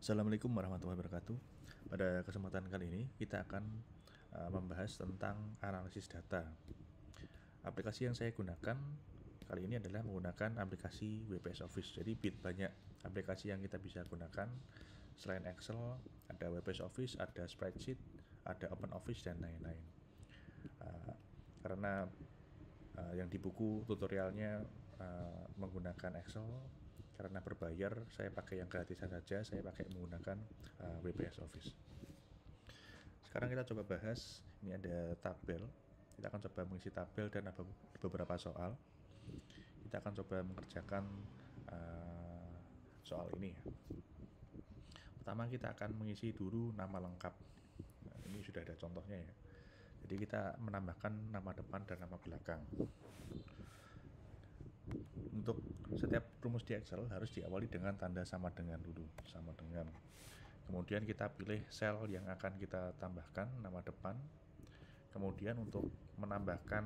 Assalamualaikum warahmatullahi wabarakatuh. Pada kesempatan kali ini kita akan membahas tentang analisis data. Aplikasi yang saya gunakan kali ini adalah menggunakan aplikasi WPS Office. Jadi banyak aplikasi yang kita bisa gunakan selain Excel, ada WPS Office, ada spreadsheet, ada Open Office dan lain-lain. Karena yang di buku tutorialnya menggunakan Excel, karena berbayar saya pakai yang gratisan saja, saya pakai menggunakan WPS Office. Sekarang kita coba bahas, ini ada tabel, kita akan coba mengisi tabel dan ada beberapa soal. Kita akan coba mengerjakan soal ini ya. Pertama kita akan mengisi dulu nama lengkap. Nah, ini sudah ada contohnya ya. Jadi kita menambahkan nama depan dan nama belakang. Untuk setiap rumus di Excel harus diawali dengan tanda sama dengan dulu, sama dengan. Kemudian kita pilih sel yang akan kita tambahkan nama depan. Kemudian untuk menambahkan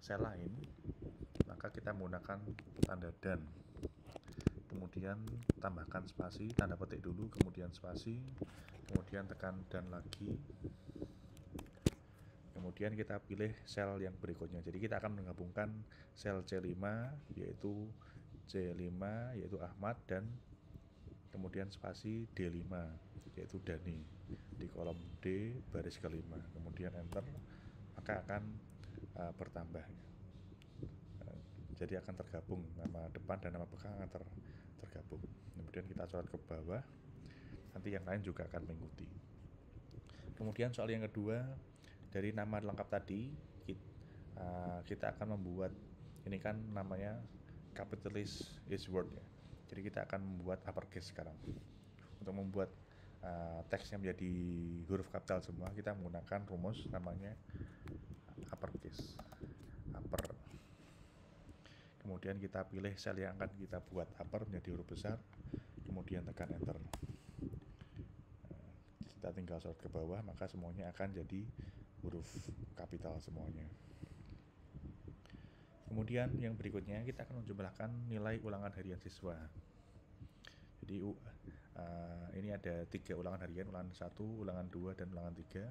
sel lain, maka kita menggunakan tanda dan. Kemudian tambahkan spasi, tanda petik dulu, kemudian spasi, kemudian tekan dan lagi. Kemudian kita pilih sel yang berikutnya. Jadi kita akan menggabungkan sel C5 yaitu C5 yaitu Ahmad, dan kemudian spasi D5 yaitu Dani di kolom D baris kelima. Kemudian enter, maka akan bertambah. Jadi akan tergabung, nama depan dan nama belakang akan tergabung. Kemudian kita coret ke bawah, nanti yang lain juga akan mengikuti. Kemudian soal yang kedua, dari nama lengkap tadi kita akan membuat, ini kan namanya capitalist is word ya, jadi kita akan membuat uppercase sekarang. Untuk membuat teksnya menjadi huruf kapital semua, kita menggunakan rumus namanya uppercase, upper. Kemudian kita pilih sel yang akan kita buat upper menjadi huruf besar, kemudian tekan enter. Kita tinggal sorot ke bawah, maka semuanya akan jadi huruf kapital semuanya. Kemudian yang berikutnya kita akan menjumlahkan nilai ulangan harian siswa. Jadi ini ada 3 ulangan harian, ulangan 1, ulangan 2, dan ulangan 3.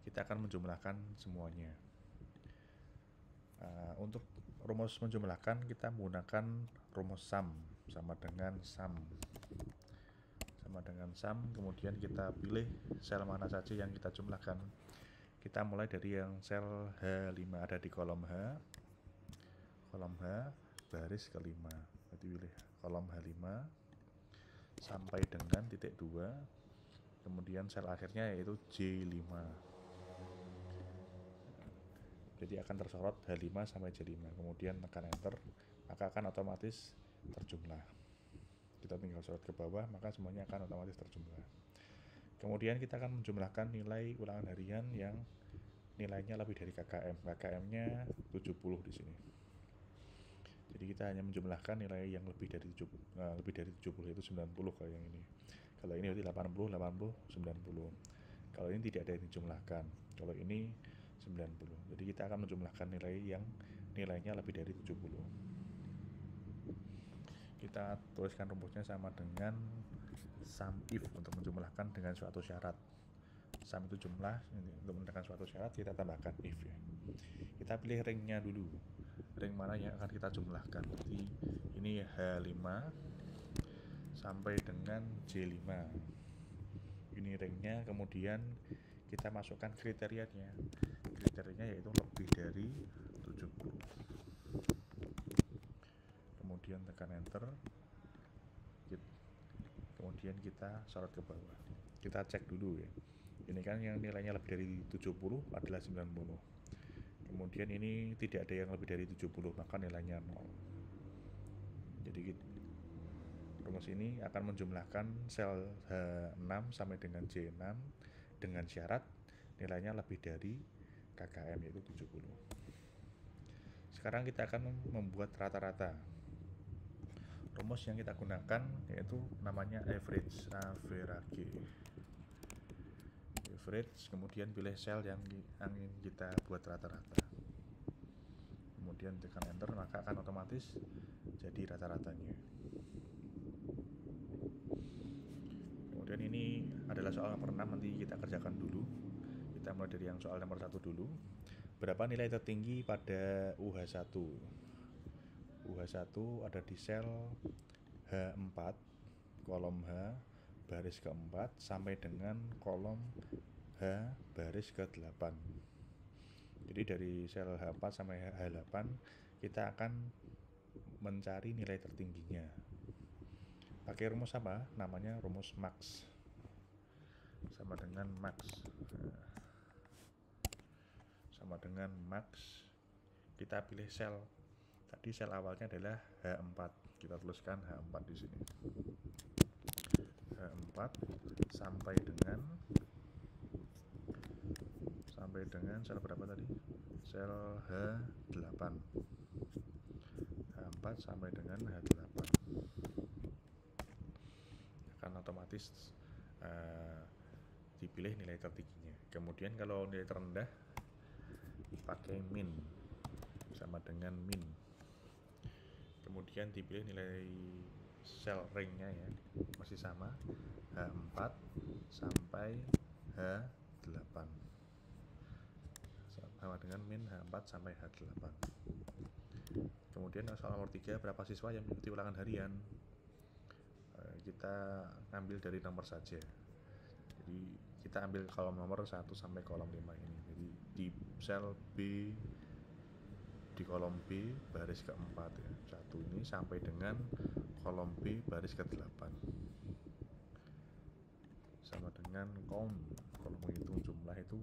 Kita akan menjumlahkan semuanya. Untuk rumus menjumlahkan kita menggunakan rumus sum, sama dengan sum. Kemudian kita pilih sel mana saja yang kita jumlahkan. Kita mulai dari yang sel H5, ada di kolom H baris kelima. Jadi pilih kolom H5 sampai dengan titik 2, kemudian sel akhirnya yaitu J5. Jadi akan tersorot H5 sampai J5, kemudian tekan enter, maka akan otomatis terjumlah. Kita tinggal sorot ke bawah, maka semuanya akan otomatis terjumlah. Kemudian kita akan menjumlahkan nilai ulangan harian yang nilainya lebih dari KKM. KKM-nya 70 di sini. Jadi kita hanya menjumlahkan nilai yang lebih dari 70, yaitu 90 kalau yang ini. Kalau ini berarti 80, 90. Kalau ini tidak ada yang dijumlahkan. Kalau ini 90. Jadi kita akan menjumlahkan nilai yang nilainya lebih dari 70. Kita tuliskan rumusnya sama dengan sum if untuk menjumlahkan dengan suatu syarat. Sum itu jumlah, untuk menentukan suatu syarat kita tambahkan if ya. Kita pilih ringnya dulu, ring mana yang akan kita jumlahkan. Jadi ini H5 sampai dengan J5, ini ringnya. Kemudian kita masukkan kriterianya yaitu lebih dari 70. Kemudian tekan enter, kemudian kita sorot ke bawah. Kita cek dulu ya, ini kan yang nilainya lebih dari 70 adalah 90. Kemudian ini tidak ada yang lebih dari 70, maka nilainya 0. Jadi rumus ini akan menjumlahkan sel H6 sampai dengan J6 dengan syarat nilainya lebih dari KKM yaitu 70. Sekarang kita akan membuat rata-rata. Rumus yang kita gunakan yaitu namanya average, kemudian pilih sel yang ingin kita buat rata-rata, kemudian tekan enter, maka akan otomatis jadi rata-ratanya. adalah soal nomor 6, nanti kita kerjakan dulu. Kita mulai dari yang soal nomor 1 dulu. Berapa nilai tertinggi pada UH1? UH1 ada di sel H4, kolom H, baris keempat, sampai dengan kolom H, baris ke-8. Jadi dari sel H4 sampai H8, kita akan mencari nilai tertingginya. Pakai rumus apa? Namanya rumus max. Sama dengan max. Sama dengan max. Kita pilih sel. Tadi sel awalnya adalah H4. Kita tuliskan H4 di sini. H4 sampai dengan sel berapa tadi? Sel H8. H4 sampai dengan H8. Akan otomatis dipilih nilai tertingginya. Kemudian kalau nilai terendah pakai min, sama dengan min. Kemudian dipilih nilai sel ringnya ya, masih sama, H4 sampai H8, sama dengan min H4 sampai H8. Kemudian soal nomor 3, berapa siswa yang mengikuti ulangan harian? Kita ambil dari nomor saja. Jadi kita ambil kolom nomor 1 sampai kolom 5 ini. Jadi di sel B, di kolom B baris keempat ya, 1 ini sampai dengan kolom B baris ke-8. Sama dengan kon, kalau menghitung jumlah itu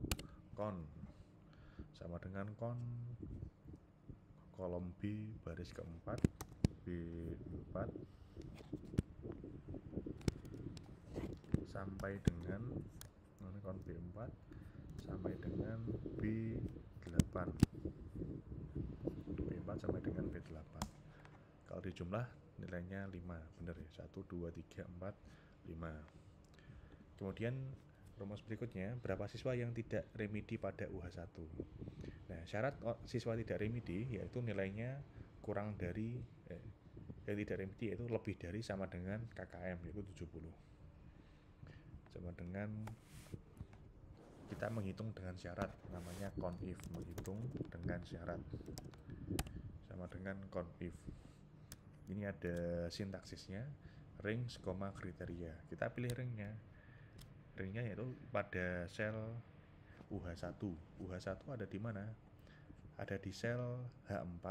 kon, sama dengan kon kolom B baris keempat, B4 sampai dengan kon B4 sampai dengan B8, B4 sampai dengan B8. Kalau di jumlah nilainya 5, benar ya, 1, 2, 3, 4, 5. Kemudian rumus berikutnya, berapa siswa yang tidak remedi pada UH1? Nah, syarat siswa tidak remedi yaitu nilainya kurang dari yang tidak remedi yaitu lebih dari sama dengan KKM, yaitu 70. Sama dengan kita menghitung dengan syarat, namanya CONIF, menghitung dengan syarat. Sama dengan CONIF. Ini ada sintaksisnya, range, kriteria. Kita pilih ringnya. Ringnya yaitu pada sel UH1. UH1 ada di mana? Ada di sel H4,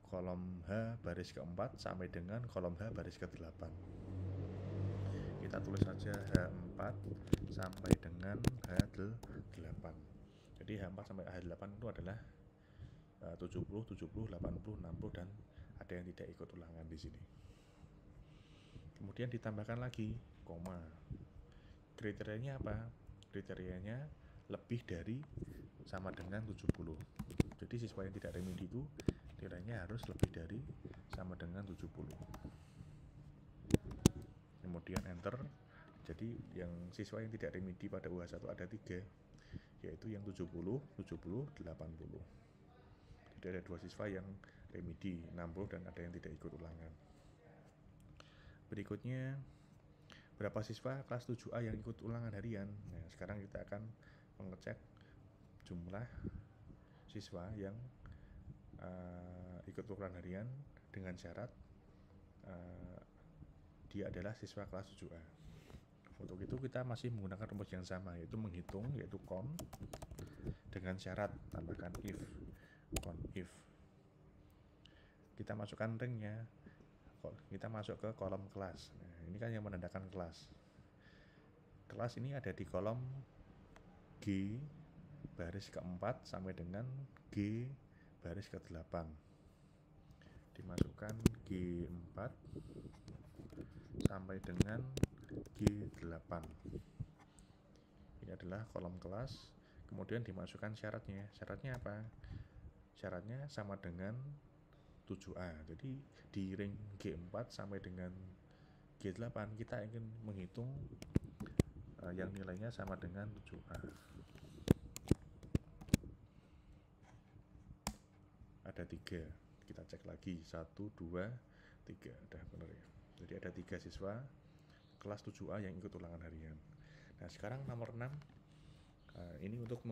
kolom H baris keempat sampai dengan kolom H baris ke-8. Kita tulis saja H4 sampai dengan H8. Jadi H4 sampai H8 itu adalah 70, 80, 60, dan ada yang tidak ikut ulangan di sini. Kemudian ditambahkan lagi koma. Kriterianya apa? Kriterianya lebih dari sama dengan 70. Jadi siswa yang tidak remedi itu nilainya harus lebih dari sama dengan 70. Kemudian enter. Jadi yang siswa yang tidak remedi pada UH1 ada 3, yaitu yang 70, 70, 80. Jadi ada 2 siswa yang remedi, 60, dan ada yang tidak ikut ulangan. Berikutnya, berapa siswa kelas 7A yang ikut ulangan harian? Nah, sekarang kita akan mengecek jumlah siswa yang ikut ulangan harian dengan syarat dia adalah siswa kelas 7A. Untuk itu kita masih menggunakan rumus yang sama, yaitu menghitung, yaitu kon dengan syarat, tambahkan if, kon if. Kita masukkan ringnya, kita masuk ke kolom kelas. Nah, ini kan yang menandakan kelas. Kelas ini ada di kolom G baris keempat sampai dengan G baris ke-8. Dimasukkan G4 sampai dengan G8. Ini adalah kolom kelas. Kemudian dimasukkan syaratnya. Syaratnya apa? Syaratnya sama dengan 7A. Jadi di ring G4 sampai dengan G8 kita ingin menghitung yang nilainya sama dengan 7A. Ada 3. Kita cek lagi, 1, 2, 3. Udah benar ya. Jadi ada 3 siswa kelas 7A yang ikut ulangan harian. Nah, sekarang nomor 6 ini untuk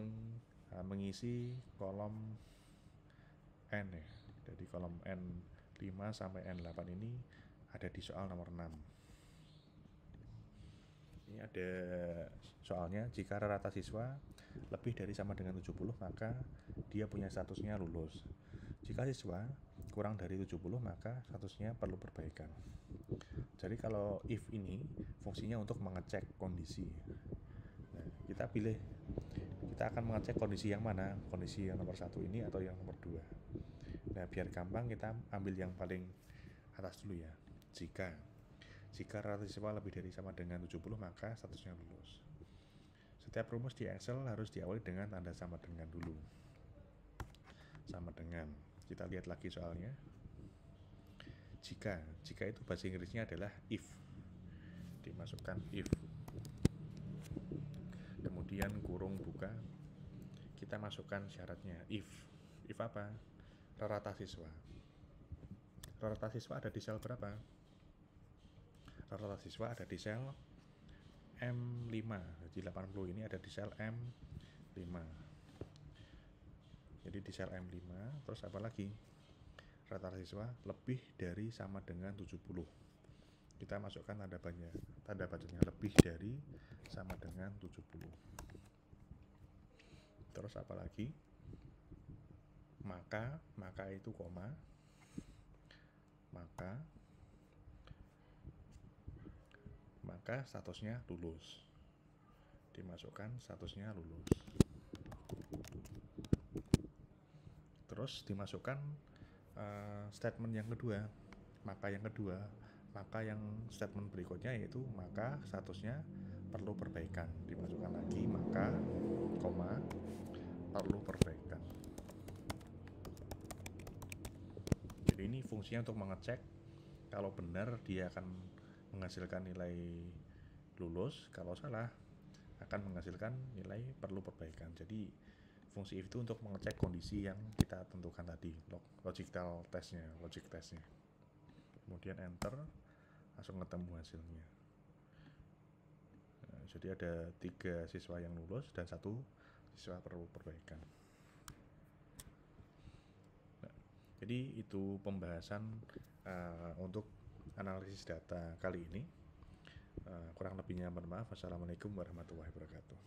mengisi kolom N ya. Jadi kolom N5 sampai N8 ini ada di soal nomor 6. Ini ada soalnya, jika rata siswa lebih dari sama dengan 70 maka dia punya statusnya lulus. Jika siswa kurang dari 70 maka statusnya perlu perbaikan. Jadi kalau if ini fungsinya untuk mengecek kondisi. Nah, kita akan mengecek kondisi yang mana, kondisi yang nomor 1 ini atau yang nomor 2. Nah, biar gampang kita ambil yang paling atas dulu ya. Jika rata siswa lebih dari sama dengan 70 maka statusnya lulus. Setiap rumus di Excel harus diawali dengan tanda sama dengan dulu. Sama dengan, kita lihat lagi soalnya. Jika itu bahasa Inggrisnya adalah if. Dimasukkan if. Kemudian kurung buka. Kita masukkan syaratnya if. If apa? Rata siswa. Rata siswa ada di sel berapa? Rata siswa ada di sel M5. Jadi 80 ini ada di sel M5. Jadi di sel M5, terus apa lagi? Rata siswa lebih dari sama dengan 70. Kita masukkan tanda bacanya lebih dari sama dengan 70. Terus apa lagi? Maka itu koma. Maka statusnya lulus. Dimasukkan statusnya lulus. Terus dimasukkan statement yang kedua. Maka yang statement berikutnya yaitu maka statusnya perlu perbaikan. Dimasukkan lagi maka, koma, perlu perbaikan. Jadi ini fungsinya untuk mengecek kalau benar dia akan menghasilkan nilai lulus, kalau salah akan menghasilkan nilai perlu perbaikan. Jadi fungsi if itu untuk mengecek kondisi yang kita tentukan tadi, logic testnya. Kemudian enter, langsung ketemu hasilnya. Nah, jadi ada 3 siswa yang lulus dan 1 siswa perlu perbaikan. Nah, jadi itu pembahasan untuk analisis data kali ini. Kurang lebihnya mohon maaf. Wassalamualaikum warahmatullahi wabarakatuh.